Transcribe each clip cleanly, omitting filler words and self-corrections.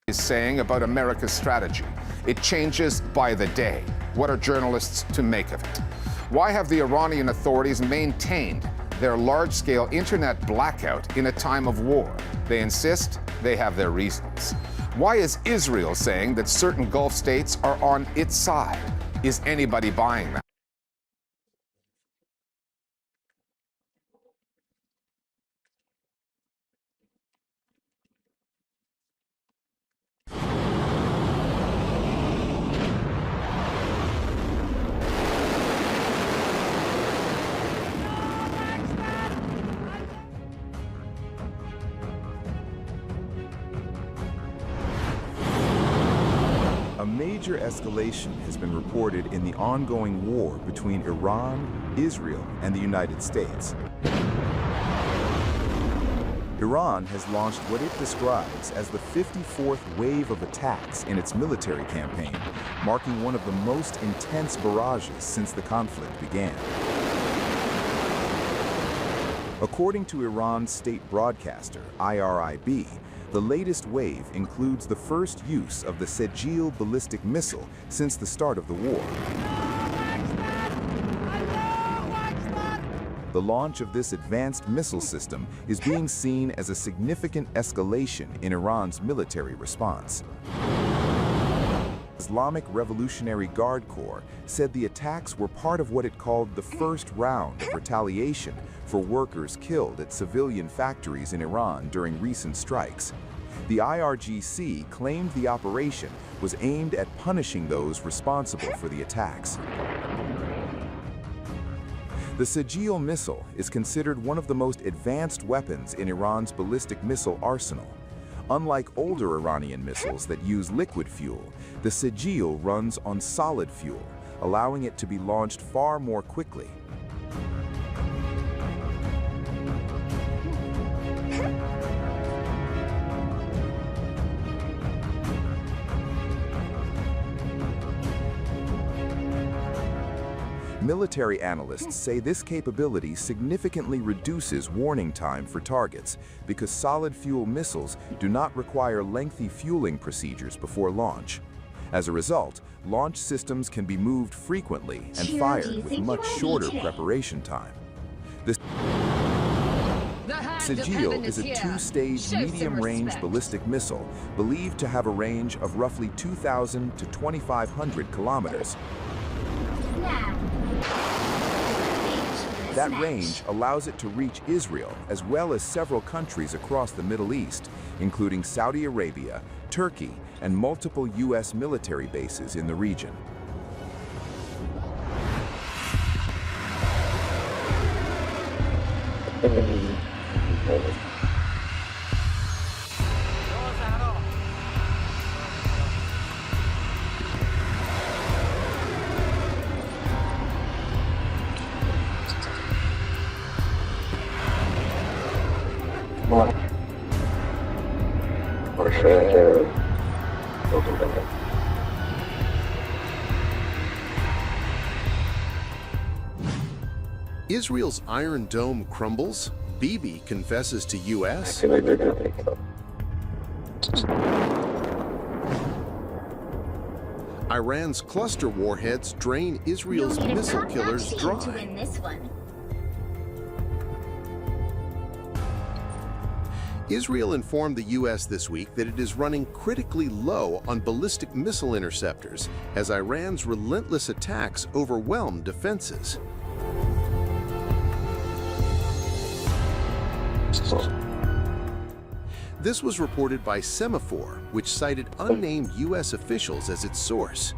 is saying about America's strategy. It changes by the day. What are journalists to make of it? Why have the Iranian authorities maintained their large-scale internet blackout in a time of war? They insist they have their reasons. Why is Israel saying that certain Gulf states are on its side? Is anybody buying that? A major escalation has been reported in the ongoing war between Iran, Israel, and the United States. Iran has launched what it describes as the 54th wave of attacks in its military campaign, marking one of the most intense barrages since the conflict began. According to Iran's state broadcaster, IRIB, the latest wave includes the first use of the Sejil ballistic missile since the start of the war. The launch of this advanced missile system is being seen as a significant escalation in Iran's military response. Islamic Revolutionary Guard Corps said the attacks were part of what it called the first round of retaliation for workers killed at civilian factories in Iran during recent strikes. The IRGC claimed the operation was aimed at punishing those responsible for the attacks. The Sejil missile is considered one of the most advanced weapons in Iran's ballistic missile arsenal. Unlike older Iranian missiles that use liquid fuel, the Sejil runs on solid fuel, allowing it to be launched far more quickly. Military analysts say this capability significantly reduces warning time for targets because solid fuel missiles do not require lengthy fueling procedures before launch. As a result, launch systems can be moved frequently and fired with much shorter preparation time. The Sejil is a two-stage medium-range ballistic missile believed to have a range of roughly 2,000 to 2,500 kilometers. That range allows it to reach Israel as well as several countries across the Middle East, including Saudi Arabia, Turkey, and multiple U.S. military bases in the region. Israel's Iron Dome crumbles, Bibi confesses to U.S. Iran's cluster warheads drain Israel's missile killers dry. Israel informed the U.S. this week that it is running critically low on ballistic missile interceptors as Iran's relentless attacks overwhelm defenses. This was reported by Semaphore, which cited unnamed U.S. officials as its source.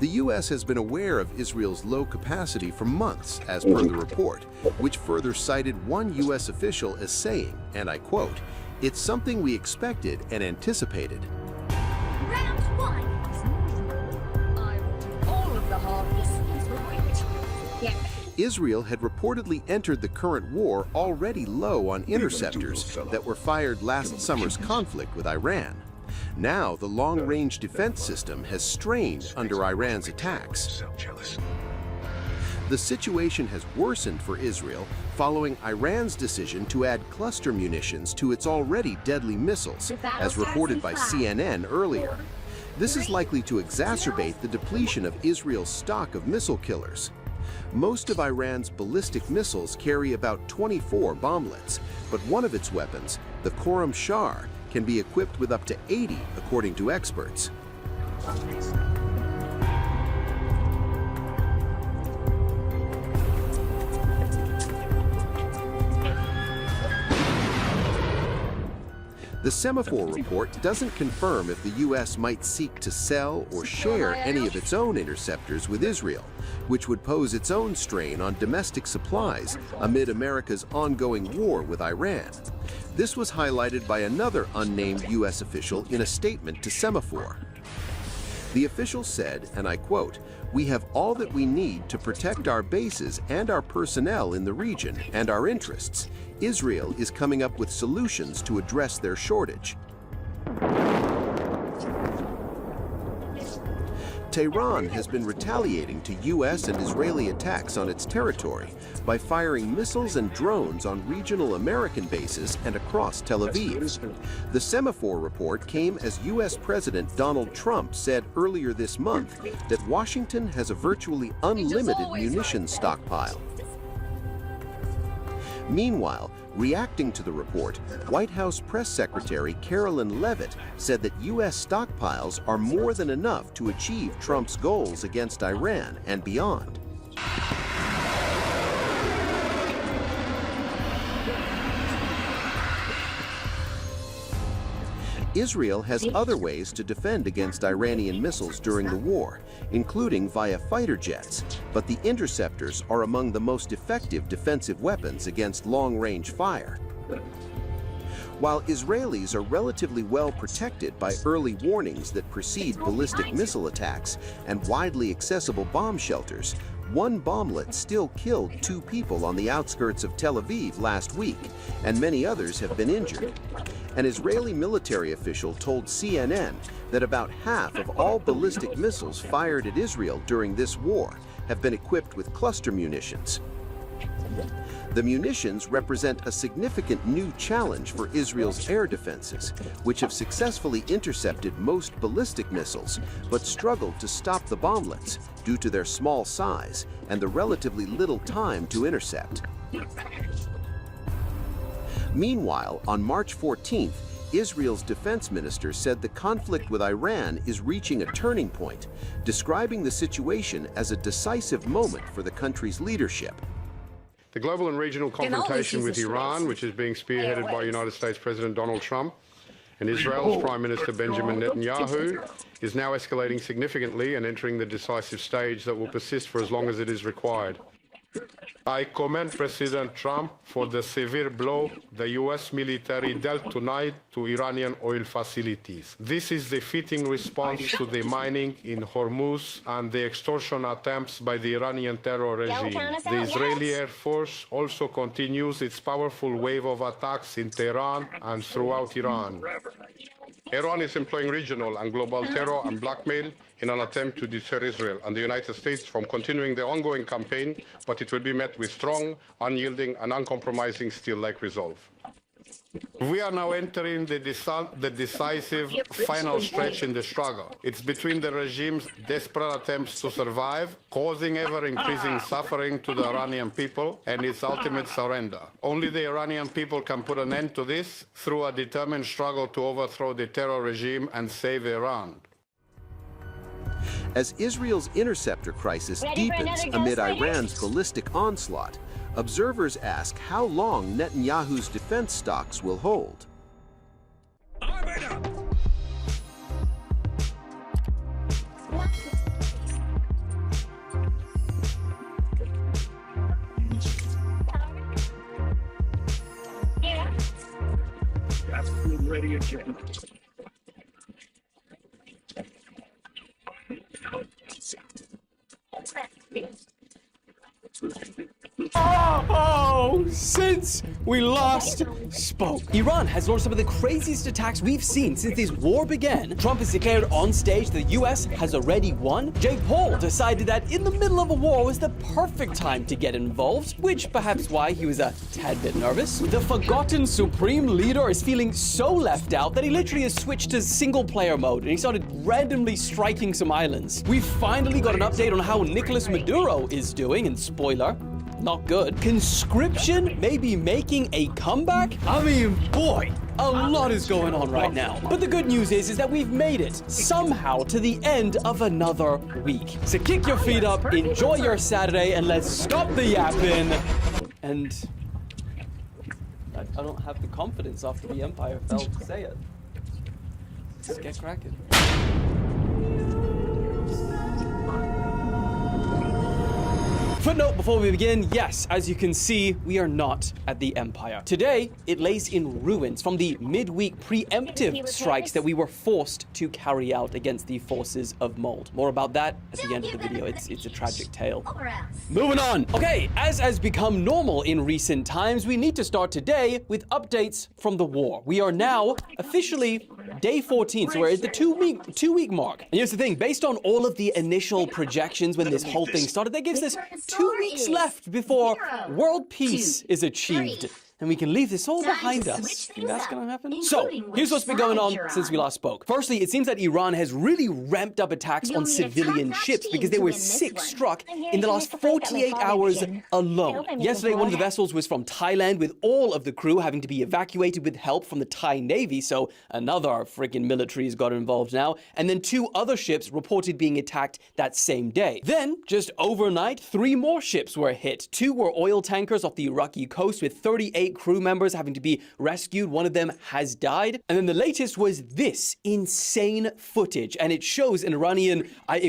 The U.S. has been aware of Israel's low capacity for months, as per the report, which further cited one U.S. official as saying, and I quote, "It's something we expected and anticipated." Round one. All of the harvests were whipped. Yeah. Israel had reportedly entered the current war already low on interceptors that were fired last summer's conflict with Iran. Now, the long-range defense system has strained under Iran's attacks. The situation has worsened for Israel following Iran's decision to add cluster munitions to its already deadly missiles, as reported by CNN earlier. This is likely to exacerbate the depletion of Israel's stock of missile killers. Most of Iran's ballistic missiles carry about 24 bomblets, but one of its weapons, the Khorramshahr, can be equipped with up to 80, according to experts. The Semafor report doesn't confirm if the U.S. might seek to sell or share any of its own interceptors with Israel, which would pose its own strain on domestic supplies amid America's ongoing war with Iran. This was highlighted by another unnamed U.S. official in a statement to Semafor. The official said, and I quote, "We have all that we need to protect our bases and our personnel in the region and our interests. Israel is coming up with solutions to address their shortage." Tehran has been retaliating to U.S. and Israeli attacks on its territory by firing missiles and drones on regional American bases and across Tel Aviv. The Semafor report came as U.S. President Donald Trump said earlier this month that Washington has a virtually unlimited munitions stockpile. Meanwhile, reacting to the report, White House Press Secretary Carolyn Leavitt said that U.S. stockpiles are more than enough to achieve Trump's goals against Iran and beyond. Israel has other ways to defend against Iranian missiles during the war, including via fighter jets, but the interceptors are among the most effective defensive weapons against long-range fire. While Israelis are relatively well protected by early warnings that precede ballistic missile attacks and widely accessible bomb shelters, one bomblet still killed 2 people on the outskirts of Tel Aviv last week, and many others have been injured. An Israeli military official told CNN that about half of all ballistic missiles fired at Israel during this war have been equipped with cluster munitions. The munitions represent a significant new challenge for Israel's air defenses, which have successfully intercepted most ballistic missiles, but struggled to stop the bomblets due to their small size and the relatively little time to intercept. Meanwhile, on March 14th, Israel's defense minister said the conflict with Iran is reaching a turning point, describing the situation as a decisive moment for the country's leadership. The global and regional confrontation with Iran, which is being spearheaded by United States President Donald Trump and Israel's Prime Minister Benjamin Netanyahu, is now escalating significantly and entering the decisive stage that will persist for as long as it is required. I commend President Trump for the severe blow the U.S. military dealt tonight to Iranian oil facilities. This is the fitting response to the mining in Hormuz and the extortion attempts by the Iranian terror regime. The Israeli Air Force also continues its powerful wave of attacks in Tehran and throughout Iran. Iran is employing regional and global terror and blackmail in an attempt to deter Israel and the United States from continuing the ongoing campaign, but it will be met with strong, unyielding, and uncompromising steel-like resolve. We are now entering the decisive final stretch in the struggle. It's between the regime's desperate attempts to survive, causing ever-increasing suffering to the Iranian people, and its ultimate surrender. Only the Iranian people can put an end to this through a determined struggle to overthrow the terror regime and save Iran. As Israel's interceptor crisis deepens amid Iran's ballistic onslaught, observers ask how long Netanyahu's defense stocks will hold. Ready again. Oh, since we last spoke. Iran has launched some of the craziest attacks we've seen since this war began. Trump has declared on stage the US has already won. Jake Paul decided that in the middle of a war was the perfect time to get involved, which perhaps why he was a tad bit nervous. The forgotten supreme leader is feeling so left out that he literally has switched to single player mode and he started randomly striking some islands. We finally got an update on how Nicolas Maduro is doing, and spoiler, not good. Conscription may be making a comeback? I mean, boy, a lot is going on right now. But the good news is that we've made it, somehow, to the end of another week. So kick your feet up, enjoy your Saturday, and let's stop the yapping. And I don't have the confidence after the Empire fell to say it. Let's get cracking. Footnote before we begin, yes, as you can see, we are not at the Empire. Today, it lays in ruins from the midweek preemptive strikes that we were forced to carry out against the forces of Mold. More about that at the end of the video. It's a tragic tale. Moving on. Okay, as has become normal in recent times, we need to start today with updates from the war. We are now officially day 14, so we're at the two-week mark. And here's the thing, based on all of the initial projections when this whole thing started, that gives us 2 weeks left before world peace is achieved. And we can leave this all behind us. Think that's gonna happen? So, here's what's been going on since we last spoke. Firstly, it seems that Iran has really ramped up attacks on civilian ships because there were 6 struck in the last 48 hours alone. Yesterday, one of the vessels was from Thailand with all of the crew having to be evacuated with help from the Thai Navy, so another freaking military has got involved now. And then 2 other ships reported being attacked that same day. Then, just overnight, 3 more ships were hit. 2 were oil tankers off the Iraqi coast with 38 crew members having to be rescued. One of them has died. And then the latest was this insane footage. And it shows an Iranian,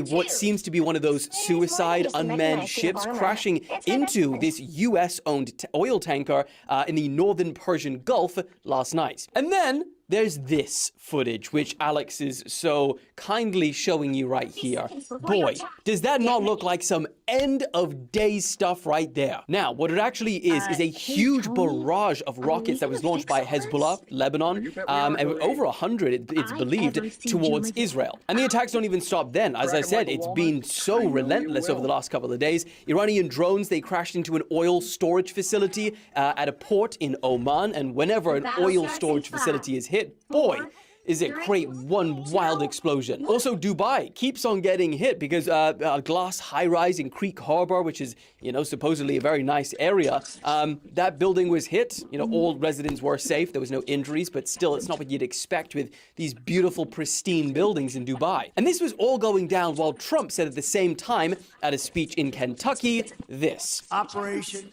what seems to be one of those suicide unmanned ships crashing into this US-owned oil tanker in the northern Persian Gulf last night. And then there's this footage, which Alex is so kindly showing you right here. Boy, does that not look like some end of day stuff right there. Now, what it actually is a huge barrage of rockets that was launched by Hezbollah, Lebanon, and over 100, it's believed, towards Israel. And the attacks don't even stop then. As I said, it's been so relentless over the last couple of days. Iranian drones, they crashed into an oil storage facility at a port in Oman, and whenever an oil storage facility is hit, boy, is it create one wild explosion. Also, Dubai keeps on getting hit because a glass high-rise in Creek Harbor, which is, supposedly a very nice area, that building was hit. All residents were safe. There was no injuries, but still, it's not what you'd expect with these beautiful, pristine buildings in Dubai. And this was all going down while Trump said at the same time at a speech in Kentucky, this. Operation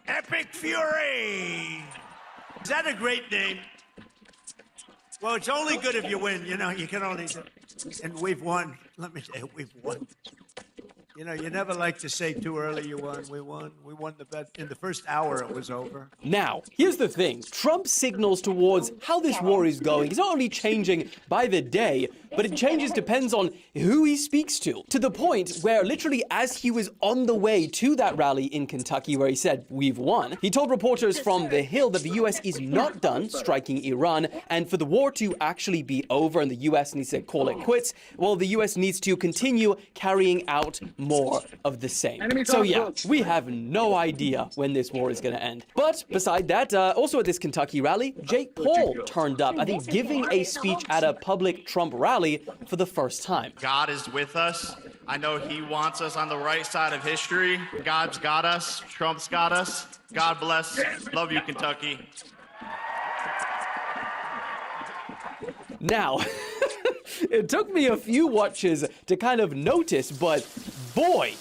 Epic Fury. Is that a great name? Well, it's only good if you win. You can only... And we've won. Let me tell you, we've won. You never like to say too early you won. We won. We won the bet. In the first hour, it was over. Now, here's the thing. Trump's signals towards how this war is going is not only changing by the day, but it changes depends on who he speaks to the point where literally as he was on the way to that rally in Kentucky where he said, we've won, he told reporters from the Hill that the U.S. is not done striking Iran, and for the war to actually be over and the U.S. needs to call it quits, well, the U.S. needs to continue carrying out more of the same. So yeah, we have no idea when this war is going to end. But beside that, also at this Kentucky rally, Jake Paul turned up, I think giving a speech at a public Trump rally for the first time. God is with us. I know he wants us on the right side of history. God's got us. Trump's got us. God bless. Love you, Kentucky. Now, it took me a few watches to kind of notice, but boy,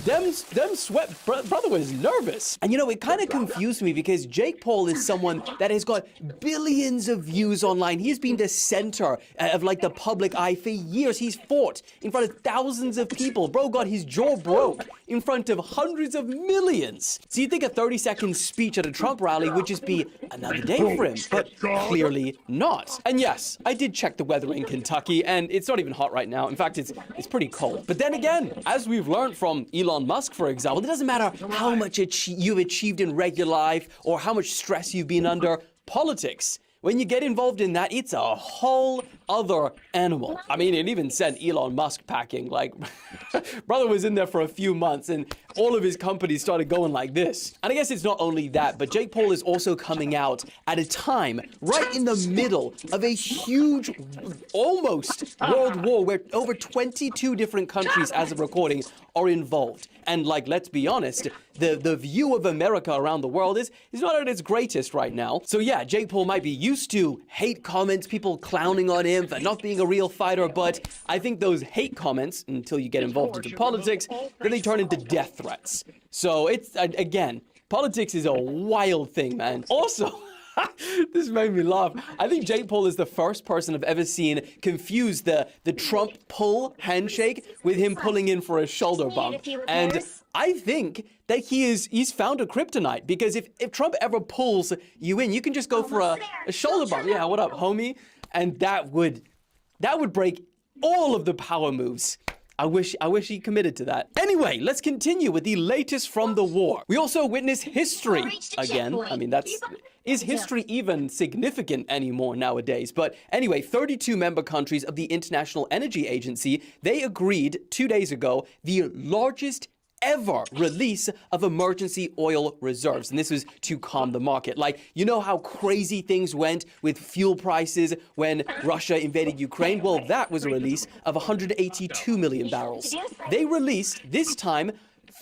them sweat brother was nervous. And it kind of confused me because Jake Paul is someone that has got billions of views online. He's been the center of the public eye for years. He's fought in front of thousands of people. Bro got his jaw broke in front of hundreds of millions. So you'd think a 30-second speech at a Trump rally would just be another day for him, but clearly not. And yes, I did check the weather in Kentucky, and it's not even hot right now. In fact, it's pretty cold. But then again, as we've learned from Elon Elon Musk, for example, it doesn't matter how much you've achieved in regular life or how much stress you've been under. Politics, when you get involved in that, it's a whole other animal. I mean, it even sent Elon Musk packing. Like, brother was in there for a few months and all of his companies started going like this. And I guess it's not only that, but Jake Paul is also coming out at a time right in the middle of a huge, almost world war where over 22 different countries, as of recording, are involved. And like, let's be honest, the view of America around the world is not at its greatest right now. So yeah, Jake Paul might be used to hate comments, people clowning on him for not being a real fighter, but I think those hate comments, until you get involved into politics, then they turn into death threats. So it's, again, politics is a wild thing, man. Also, this made me laugh. I think Jake Paul is the first person I've ever seen confuse the Trump pull handshake with him pulling in for a shoulder bump. And I think that he's found a kryptonite, because if Trump ever pulls you in, you can just go for a shoulder bump. Yeah, what up, homie? And that would break all of the power moves. I wish he committed to that. Anyway, let's continue with the latest from the war. We also witness history again. I mean, is history even significant anymore nowadays? But anyway, 32 member countries of the International Energy Agency, they agreed 2 days ago the largest ever release of emergency oil reserves. And this was to calm the market. Like, you know how crazy things went with fuel prices when Russia invaded Ukraine? Well, that was a release of 182 million barrels. They released, this time,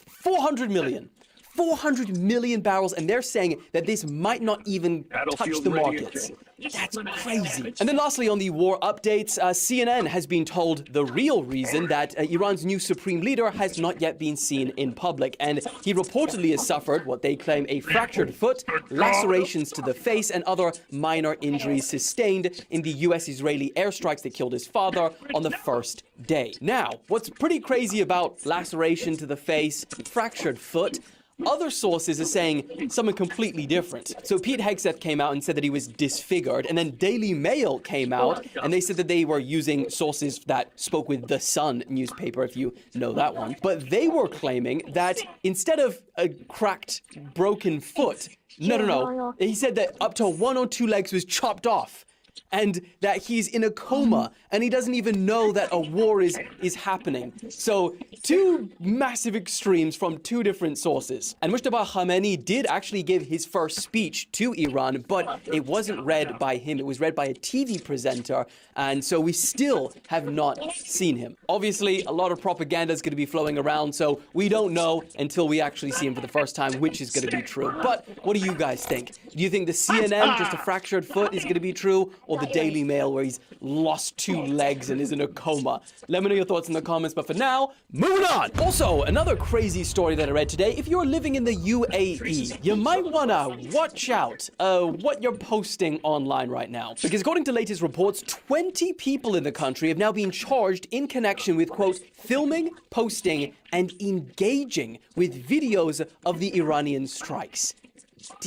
400 million barrels, and they're saying that this might not even touch the markets. That's crazy. And then lastly, on the war updates, CNN has been told the real reason that Iran's new supreme leader has not yet been seen in public. And he reportedly has suffered what they claim a fractured foot, lacerations to the face, and other minor injuries sustained in the US-Israeli airstrikes that killed his father on the first day. Now, what's pretty crazy about laceration to the face, fractured foot, other sources are saying something completely different. So Pete Hegseth came out and said that he was disfigured, and then Daily Mail came out and they said that they were using sources that spoke with The Sun newspaper, if you know that one. But they were claiming that instead of a cracked, broken foot, no. He said that up to 1 or 2 legs was chopped off, and that he's in a coma, and he doesn't even know that a war is happening. So, 2 massive extremes from 2 different sources. And Mujtaba Khamenei did actually give his first speech to Iran, but it wasn't read by him. It was read by a TV presenter, and so we still have not seen him. Obviously, a lot of propaganda is going to be flowing around, so we don't know until we actually see him for the first time which is going to be true. But what do you guys think? Do you think the CNN, just a fractured foot, is going to be true, or the Daily Mail, where he's lost 2 legs and is in a coma? Let me know your thoughts in the comments, but for now, moving on! Also, another crazy story that I read today: if you're living in the UAE, you might wanna watch out what you're posting online right now. Because according to latest reports, 20 people in the country have now been charged in connection with, quote, filming, posting, and engaging with videos of the Iranian strikes.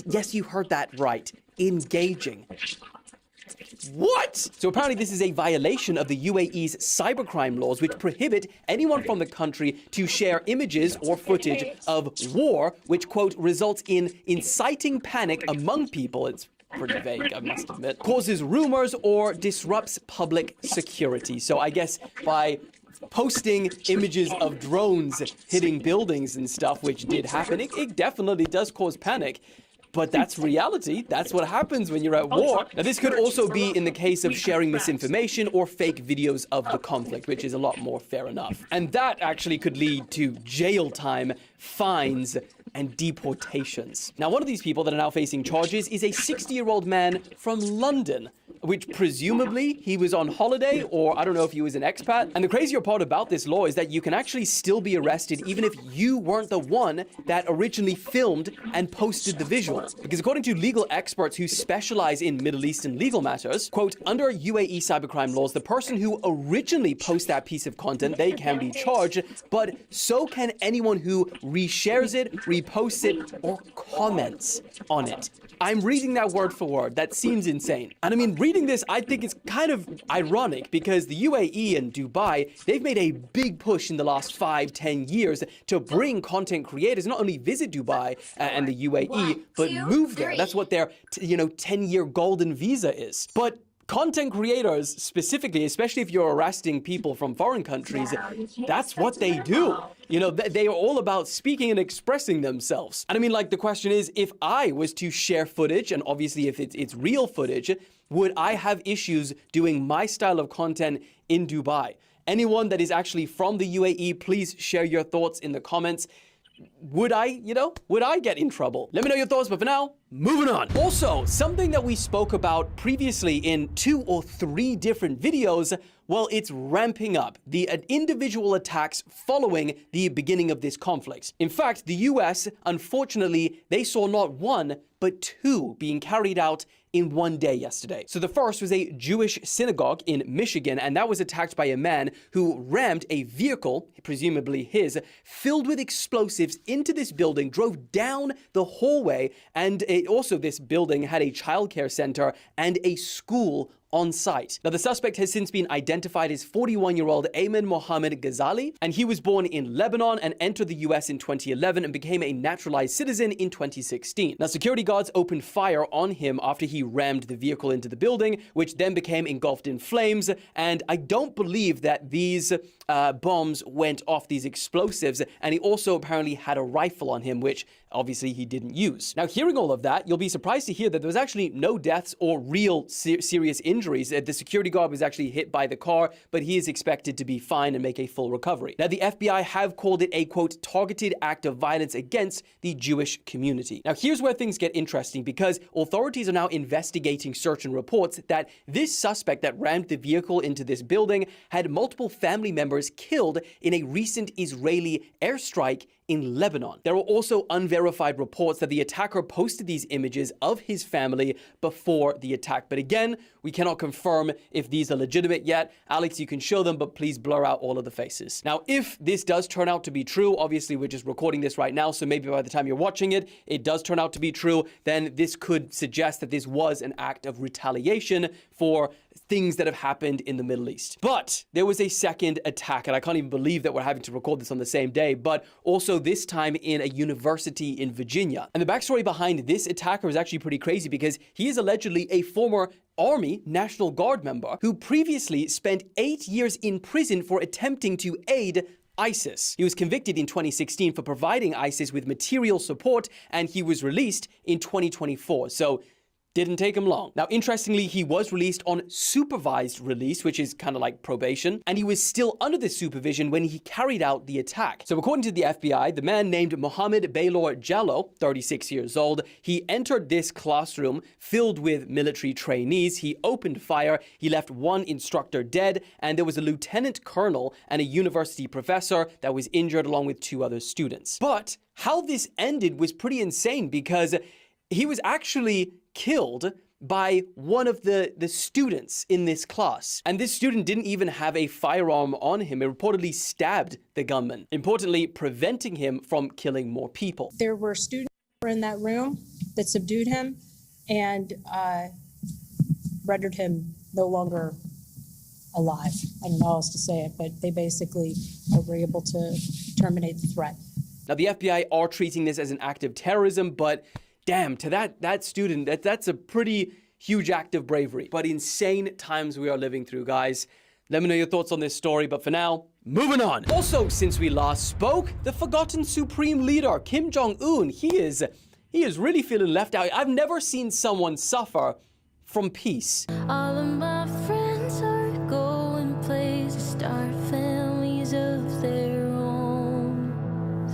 Yes, you heard that right. Engaging. What? So apparently this is a violation of the UAE's cybercrime laws, which prohibit anyone from the country to share images or footage of war, which, quote, results in inciting panic among people. It's pretty vague, I must admit. Causes rumors or disrupts public security. So I guess by posting images of drones hitting buildings and stuff, which did happen, it definitely does cause panic. But that's reality. That's what happens when you're at war. Now, this could also be in the case of sharing misinformation or fake videos of the conflict, which is a lot more fair enough. And that actually could lead to jail time, fines, and deportations. Now, one of these people that are now facing charges is a 60-year-old man from London, which presumably he was on holiday, or I don't know if he was an expat. And the crazier part about this law is that you can actually still be arrested even if you weren't the one that originally filmed and posted the visual. Because according to legal experts who specialize in Middle Eastern legal matters, quote, under UAE cybercrime laws, the person who originally posts that piece of content, they can be charged, but so can anyone who reshares it, reposts it, or comments on it. I'm reading that word for word. That seems insane. And I mean, reading reading this, I think it's kind of ironic because the UAE and Dubai, they've made a big push in the last 5-10 years to bring content creators not only visit Dubai and the UAE, but move there. That's what their 10-year golden visa is. But content creators specifically, especially if you're arresting people from foreign countries, that's what they do. They are all about speaking and expressing themselves. And I mean, like, the question is, if I was to share footage, and obviously if it's real footage, would I have issues doing my style of content in Dubai? Anyone that is actually from the UAE, please share your thoughts in the comments. Would I get in trouble? Let me know your thoughts, but for now, moving on. Also, something that we spoke about previously in 2 or 3 different videos, well, it's ramping up. The individual attacks following the beginning of this conflict. In fact, the US, unfortunately, they saw not 1, but 2 being carried out in one day yesterday. So the first was a Jewish synagogue in Michigan, and that was attacked by a man who rammed a vehicle, presumably his, filled with explosives into this building, drove down the hallway, and this building had a childcare center and a school on site. Now, the suspect has since been identified as 41-year-old Ayman Mohammed Ghazali, and he was born in Lebanon and entered the US in 2011 and became a naturalized citizen in 2016. Now, security guards opened fire on him after he rammed the vehicle into the building, which then became engulfed in flames, and I don't believe that these bombs went off, these explosives, and he also apparently had a rifle on him, which obviously he didn't use. Now, hearing all of that, you'll be surprised to hear that there was actually no deaths or real serious injuries. The security guard was actually hit by the car, but he is expected to be fine and make a full recovery. Now, the FBI have called it a, quote, targeted act of violence against the Jewish community. Now, here's where things get interesting, because authorities are now investigating certain reports that this suspect that rammed the vehicle into this building had multiple family members killed in a recent Israeli airstrike in Lebanon. There are also unverified reports that the attacker posted these images of his family before the attack. But again, we cannot confirm if these are legitimate yet. Alex, you can show them, but please blur out all of the faces. Now, if this does turn out to be true, obviously we're just recording this right now, so maybe by the time you're watching it, it does turn out to be true, then this could suggest that this was an act of retaliation for things that have happened in the Middle East. But there was a second attack, and I can't even believe that we're having to record this on the same day, but also this time in a university in Virginia. And the backstory behind this attacker is actually pretty crazy, because he is allegedly a former Army National Guard member who previously spent 8 years in prison for attempting to aid ISIS. He was convicted in 2016 for providing ISIS with material support, and he was released in 2024. So didn't take him long. Now, interestingly, he was released on supervised release, which is kind of like probation, and he was still under this supervision when he carried out the attack. So according to the FBI, the man named Mohammed Baylor Jallo, 36 years old, he entered this classroom filled with military trainees. He opened fire. He left one instructor dead, and there was a lieutenant colonel and a university professor that was injured along with 2 other students. But how this ended was pretty insane, because he was actually killed by one of the students in this class. And this student didn't even have a firearm on him. It reportedly stabbed the gunman, importantly preventing him from killing more people. There were students in that room that subdued him and rendered him no longer alive. I don't know how else to say it, but they basically were able to terminate the threat. Now, the FBI are treating this as an act of terrorism, but damn, to that student, that's a pretty huge act of bravery. But insane times we are living through, guys. Let me know your thoughts on this story, but for now, moving on. Also, since we last spoke, the forgotten supreme leader, Kim Jong-un, he is really feeling left out. I've never seen someone suffer from peace. All of my friends are going places, start families of their own.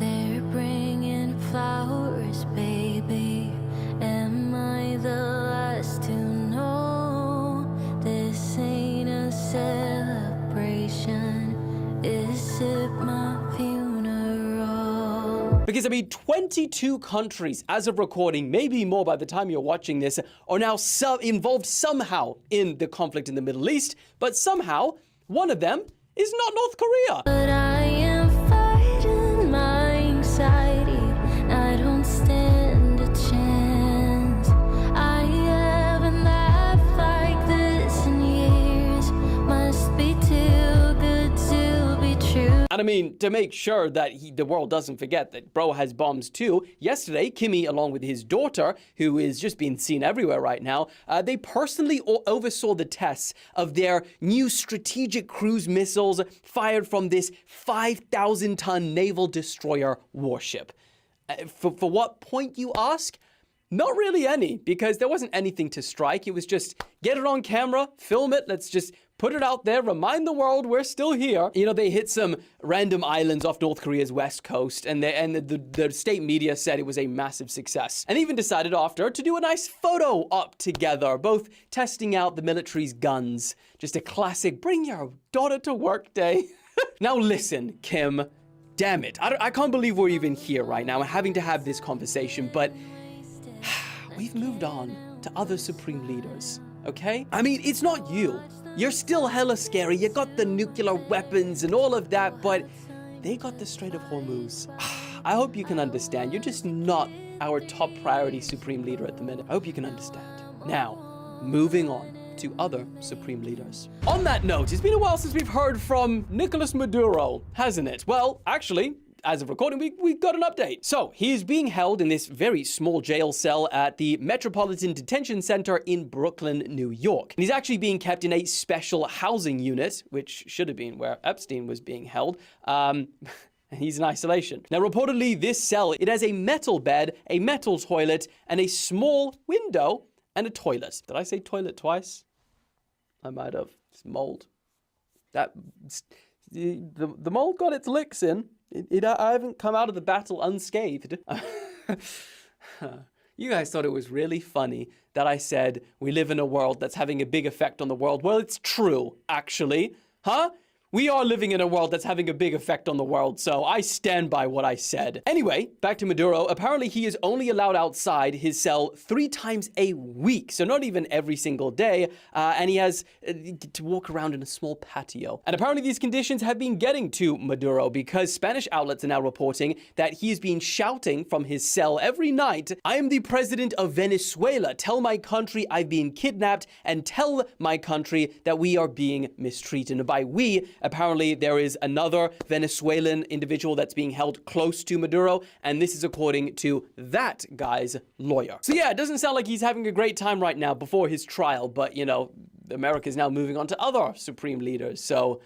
They're bringing flowers, baby. Am I the last to know this ain't a celebration? Is it my funeral? Because, I mean, 22 countries, as of recording, maybe more by the time you're watching this, are now involved somehow in the conflict in the Middle East, but somehow one of them is not North Korea. But I am fighting my anxiety. I don't stand a chance. I haven't laughed like this And I mean, to make sure that the world doesn't forget that bro has bombs too, yesterday, Kimmy, along with his daughter, who is just being seen everywhere right now, they personally oversaw the tests of their new strategic cruise missiles fired from this 5,000-ton naval destroyer warship. For what point, you ask? Not really any, because there wasn't anything to strike. It was just get it on camera, film it, let's just put it out there, remind the world we're still here. You know, they hit some random islands off North Korea's west coast, and the state media said it was a massive success. And even decided after to do a nice photo op together, both testing out the military's guns. Just a classic bring your daughter to work day. Now listen, Kim, damn it. I can't believe we're even here right now and having to have this conversation, but we've moved on to other supreme leaders, okay? I mean, it's not you. You're still hella scary. You got the nuclear weapons and all of that, but they got the Strait of Hormuz. I hope you can understand. You're just not our top priority supreme leader at the minute. I hope you can understand. Now, moving on to other supreme leaders. On that note, it's been a while since we've heard from Nicolas Maduro, hasn't it? Well, actually, as of recording, we got an update. So he's being held in this very small jail cell at the Metropolitan Detention Center in Brooklyn, New York. And he's actually being kept in a special housing unit, which should have been where Epstein was being held. He's in isolation. Now, reportedly, this cell, it has a metal bed, a metal toilet, and a small window and a toilet. Did I say toilet twice? I might have. It's mold. The mold got its licks in. I haven't come out of the battle unscathed. You guys thought it was really funny that I said we live in a world that's having a big effect on the world. Well, it's true, actually. Huh? We are living in a world that's having a big effect on the world, so I stand by what I said. Anyway, back to Maduro. Apparently, he is only allowed outside his cell 3 times a week, so not even every single day, and he has to walk around in a small patio. And apparently, these conditions have been getting to Maduro because Spanish outlets are now reporting that he has been shouting from his cell every night, "I am the president of Venezuela. Tell my country I've been kidnapped, and tell my country that we are being mistreated." And by we, apparently, there is another Venezuelan individual that's being held close to Maduro, and this is according to that guy's lawyer. So yeah, it doesn't sound like he's having a great time right now before his trial, but you know, America's now moving on to other supreme leaders, so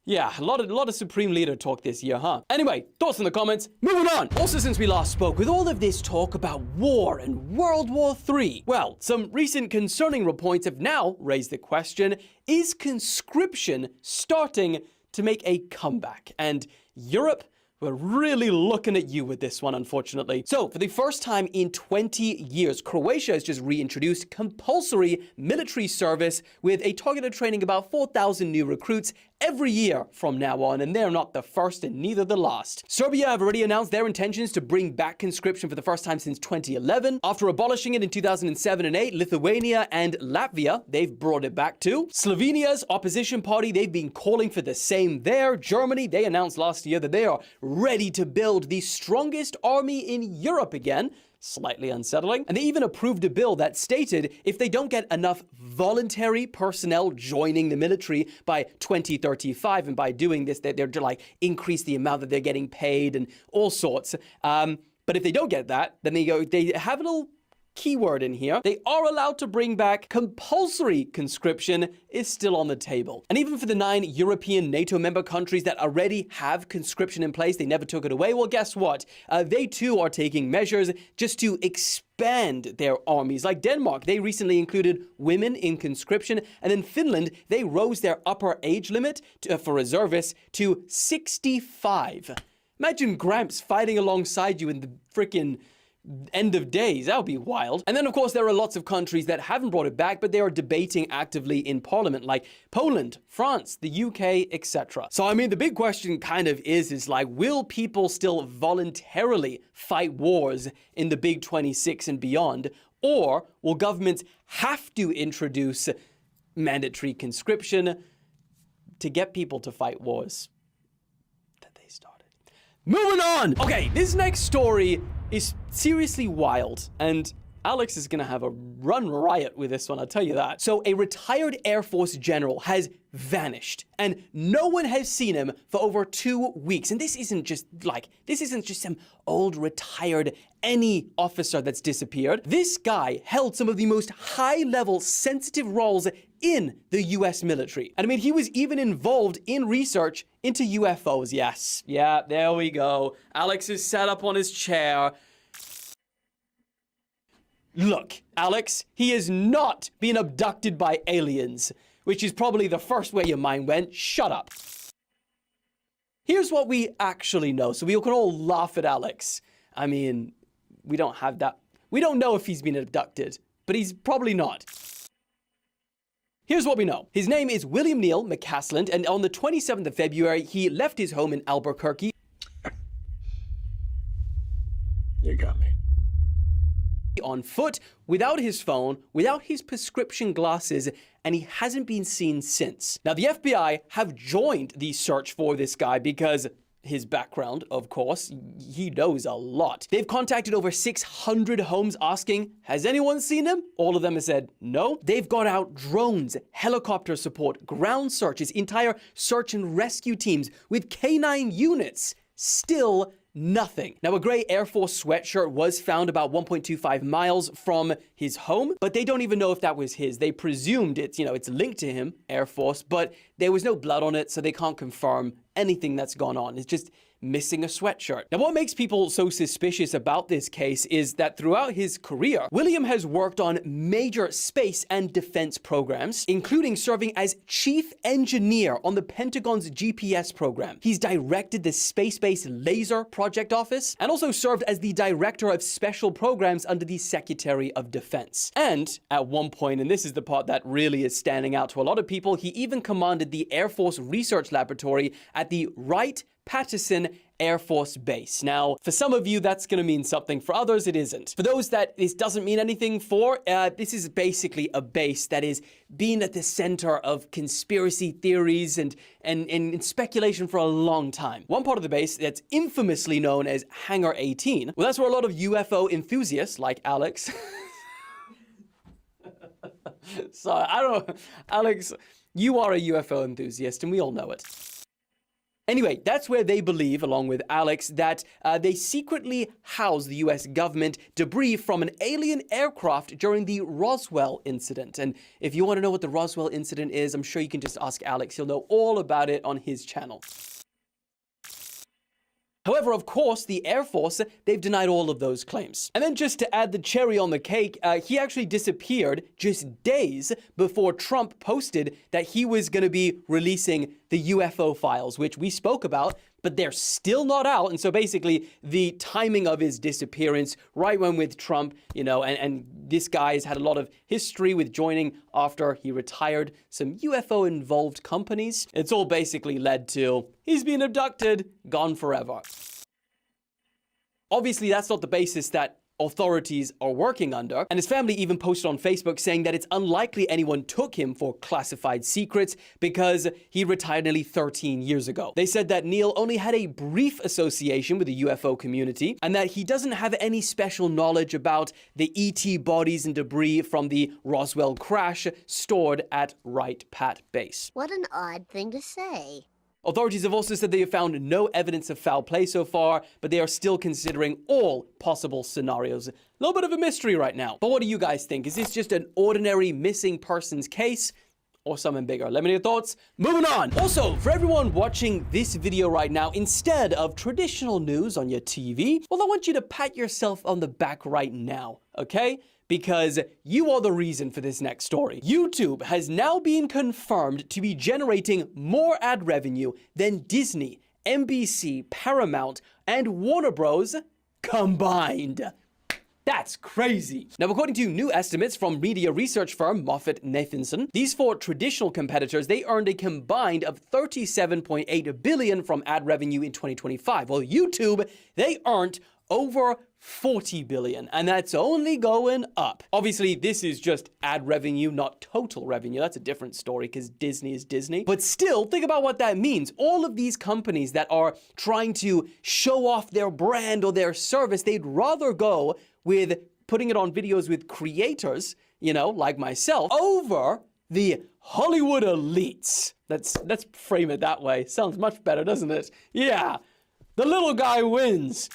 yeah, a lot of supreme leader talk this year, huh? Anyway, thoughts in the comments. Moving on. Also, since we last spoke, with all of this talk about war and World War III, well, some recent concerning reports have now raised the question, is conscription starting to make a comeback? And Europe, we're really looking at you with this one, unfortunately. So, for the first time in 20 years, Croatia has just reintroduced compulsory military service with a targeted training about 4,000 new recruits every year from now on, and they're not the first and neither the last. Serbia have already announced their intentions to bring back conscription for the first time since 2011. After abolishing it in 2007 and 8, Lithuania and Latvia, they've brought it back too. Slovenia's opposition party, they've been calling for the same there. Germany, they announced last year that they are ready to build the strongest army in Europe again. Slightly unsettling. And they even approved a bill that stated if they don't get enough voluntary personnel joining the military by 2035, and by doing this, they're to like increase the amount that they're getting paid and all sorts. But if they don't get that, then they have a little keyword in here. They are allowed to bring back compulsory conscription is still on the table. And even for the 9 European NATO member countries that already have conscription in place, they never took it away. Well, guess what? They too are taking measures just to expand their armies. Like Denmark, they recently included women in conscription. And then Finland, they rose their upper age limit for reservists to 65. Imagine Gramps fighting alongside you in the frickin' end of days. That would be wild. And then, of course, there are lots of countries that haven't brought it back, but they are debating actively in parliament, like Poland, France, the UK, etc. So, I mean, the big question kind of is like, will people still voluntarily fight wars in the big 26 and beyond? Or will governments have to introduce mandatory conscription to get people to fight wars that they started? Moving on! Okay, this next story is seriously wild, and Alex is gonna have a run riot with this one, I'll tell you that. So a retired Air Force general has vanished, and no one has seen him for over 2 weeks. And this isn't just some old retired any officer that's disappeared. This guy held some of the most high-level sensitive roles in the US military. And I mean, he was even involved in research into UFOs. Yes, yeah, there we go. Alex is sat up on his chair. Look, Alex, he has not been abducted by aliens, which is probably the first way your mind went. Shut up. Here's what we actually know, so we can all laugh at Alex. I mean, we don't have that. We don't know if he's been abducted, but he's probably not. Here's what we know. His name is William Neal McCasland, and on the 27th of February, he left his home in Albuquerque. You got me. On foot, without his phone, without his prescription glasses, and he hasn't been seen since. Now, the FBI have joined the search for this guy because his background, of course, he knows a lot. They've contacted over 600 homes asking, has anyone seen him? All of them have said no. They've got out drones, helicopter support, ground searches, entire search and rescue teams with K9 units. Still nothing. Now, a gray Air Force sweatshirt was found about 1.25 miles from his home, but they don't even know if that was his. They presumed it's linked to him, Air Force, but there was no blood on it, so they can't confirm anything that's gone on. It's just missing a sweatshirt. Now, what makes people so suspicious about this case is that throughout his career, William has worked on major space and defense programs, including serving as chief engineer on the Pentagon's GPS program. He's directed the Space-Based Laser Project Office and also served as the director of special programs under the Secretary of Defense. And at one point, and this is the part that really is standing out to a lot of people, he even commanded the Air Force Research Laboratory at the Wright-Patterson Air Force Base. Now, for some of you, that's going to mean something. For others, it isn't. For those that this doesn't mean anything for, this is basically a base that is being at the center of conspiracy theories and speculation for a long time. One part of the base that's infamously known as Hangar 18, well, that's where a lot of UFO enthusiasts like Alex so Alex, you are a UFO enthusiast, and we all know it. Anyway, that's where they believe, along with Alex, that they secretly housed the US government debris from an alien aircraft during the Roswell incident. And if you want to know what the Roswell incident is, I'm sure you can just ask Alex. He'll know all about it on his channel. However, of course, the Air Force, they've denied all of those claims. And then just to add the cherry on the cake, he actually disappeared just days before Trump posted that he was going to be releasing the UFO files, which we spoke about, but they're still not out. And so basically the timing of his disappearance, right when with Trump, and this guy has had a lot of history with joining after he retired some UFO involved companies. It's all basically led to he's been abducted, gone forever. Obviously, that's not the basis that authorities are working under, and his family even posted on Facebook saying that it's unlikely anyone took him for classified secrets because he retired nearly 13 years ago. They said that Neal only had a brief association with the UFO community and that he doesn't have any special knowledge about the ET bodies and debris from the Roswell crash stored at Wright-Patt Base. What an odd thing to say. Authorities have also said they have found no evidence of foul play so far, but they are still considering all possible scenarios. A little bit of a mystery right now. But what do you guys think? Is this just an ordinary missing persons case or something bigger? Let me know your thoughts. Moving on. Also, for everyone watching this video right now, instead of traditional news on your TV, well, I want you to pat yourself on the back right now, okay? Because you are the reason for this next story. YouTube has now been confirmed to be generating more ad revenue than Disney, NBC, Paramount, and Warner Bros. Combined. That's crazy. Now, according to new estimates from media research firm MoffettNathanson, these four traditional competitors, they earned a combined of $37.8 billion from ad revenue in 2025. Well, YouTube, they earned over $40 billion, and that's only going up. Obviously, this is just ad revenue, not total revenue. That's a different story because Disney is Disney. But still, think about what that means. All of these companies that are trying to show off their brand or their service, they'd rather go with putting it on videos with creators, you know, like myself, over the Hollywood elites. Let's frame it that way. Sounds much better, doesn't it? Yeah, the little guy wins.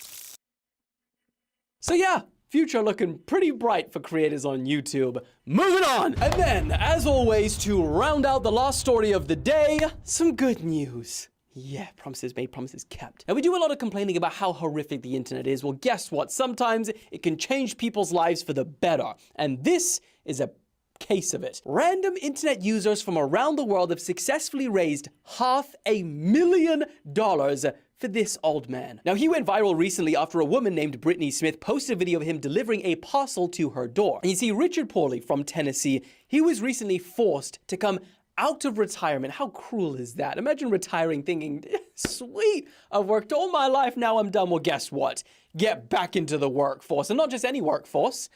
So yeah, future looking pretty bright for creators on YouTube. Moving on! And then, as always, to round out the last story of the day, some good news. Yeah, promises made, promises kept. Now, we do a lot of complaining about how horrific the internet is. Well, guess what? Sometimes it can change people's lives for the better. And this is a case of it. Random internet users from around the world have successfully raised $500,000 for this old man. Now, he went viral recently after a woman named Brittany Smith posted a video of him delivering a parcel to her door. And you see, Richard Pauly from Tennessee, he was recently forced to come out of retirement. How cruel is that? Imagine retiring thinking, sweet, I've worked all my life, now I'm done. Well, guess what? Get back into the workforce, and not just any workforce,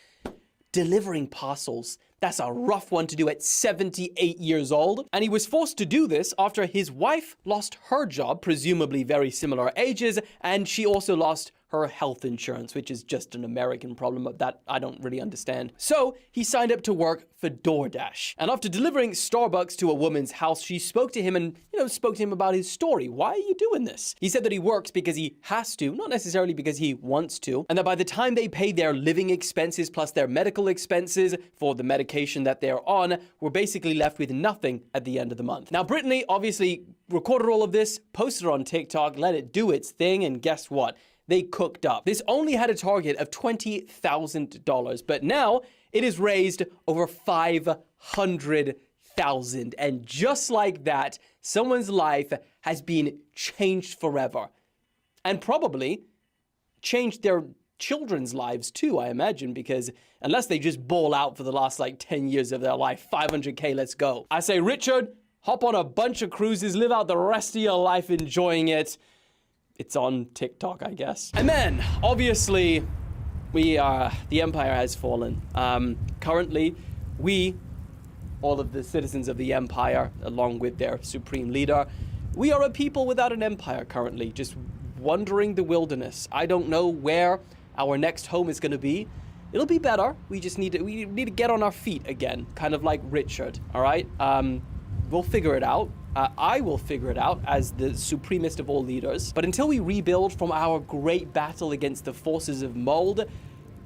delivering parcels. That's a rough one to do at 78 years old. And he was forced to do this after his wife lost her job, presumably very similar ages, and she also lost her health insurance, which is just an American problem that I don't really understand. So he signed up to work for DoorDash. And after delivering Starbucks to a woman's house, she spoke to him and, spoke to him about his story. Why are you doing this? He said that he works because he has to, not necessarily because he wants to, and that by the time they pay their living expenses plus their medical expenses for the medication that they're on, we're basically left with nothing at the end of the month. Now, Brittany obviously recorded all of this, posted it on TikTok, let it do its thing, and guess what? They cooked up. This only had a target of $20,000, but now it has raised over $500,000. And just like that, someone's life has been changed forever. And probably changed their children's lives too, I imagine, because unless they just ball out for the last 10 years of their life, 500K, let's go. I say, Richard, hop on a bunch of cruises, live out the rest of your life enjoying it. It's on TikTok, I guess. And then, obviously, the empire has fallen. Currently, we, all of the citizens of the empire, along with their supreme leader, we are a people without an empire currently, just wandering the wilderness. I don't know where our next home is going to be. It'll be better. We need to get on our feet again, kind of like Richard, all right? We'll figure it out. I will figure it out as the supremest of all leaders. But until we rebuild from our great battle against the forces of mold,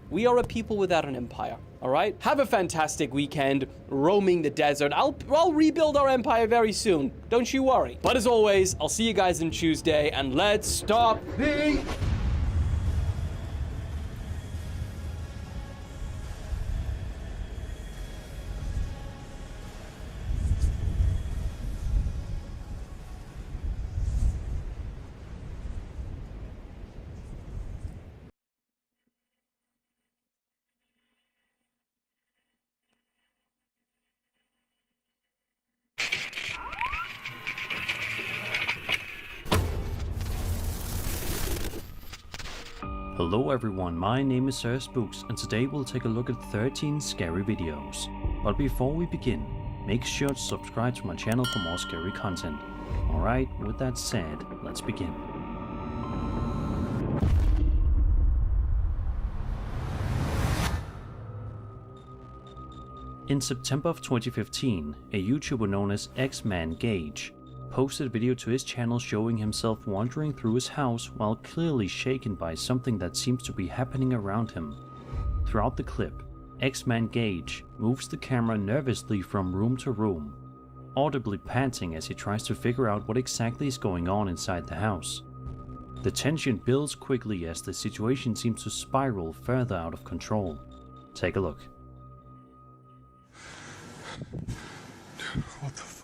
we are a people without an empire, all right? Have a fantastic weekend roaming the desert. I'll rebuild our empire very soon. Don't you worry. But as always, I'll see you guys on Tuesday, and let's stop the... Hello everyone, my name is Sir Spooks, and today we'll take a look at 13 scary videos. But before we begin, make sure to subscribe to my channel for more scary content. Alright, with that said, let's begin. In September of 2015, a YouTuber known as X-Man Gage posted a video to his channel showing himself wandering through his house while clearly shaken by something that seems to be happening around him. Throughout the clip, X-Man Gage moves the camera nervously from room to room, audibly panting as he tries to figure out what exactly is going on inside the house. The tension builds quickly as the situation seems to spiral further out of control. Take a look. What the f...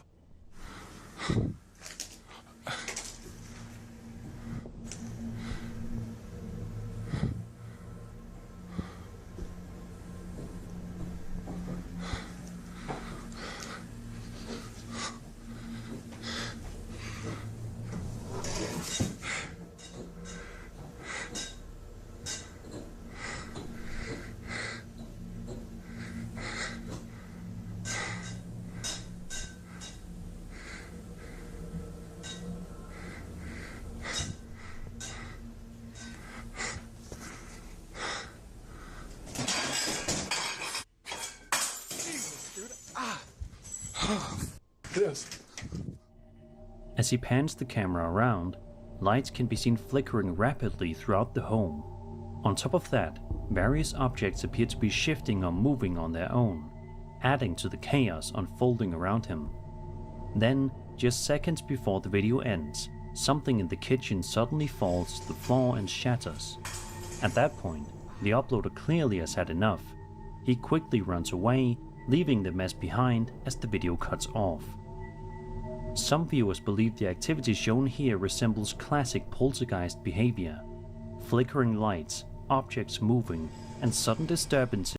As he pans the camera around, lights can be seen flickering rapidly throughout the home. On top of that, various objects appear to be shifting or moving on their own, adding to the chaos unfolding around him. Then, just seconds before the video ends, something in the kitchen suddenly falls to the floor and shatters. At that point, the uploader clearly has had enough. He quickly runs away, leaving the mess behind as the video cuts off. Some viewers believe the activity shown here resembles classic poltergeist behavior. Flickering lights, objects moving, and sudden disturbances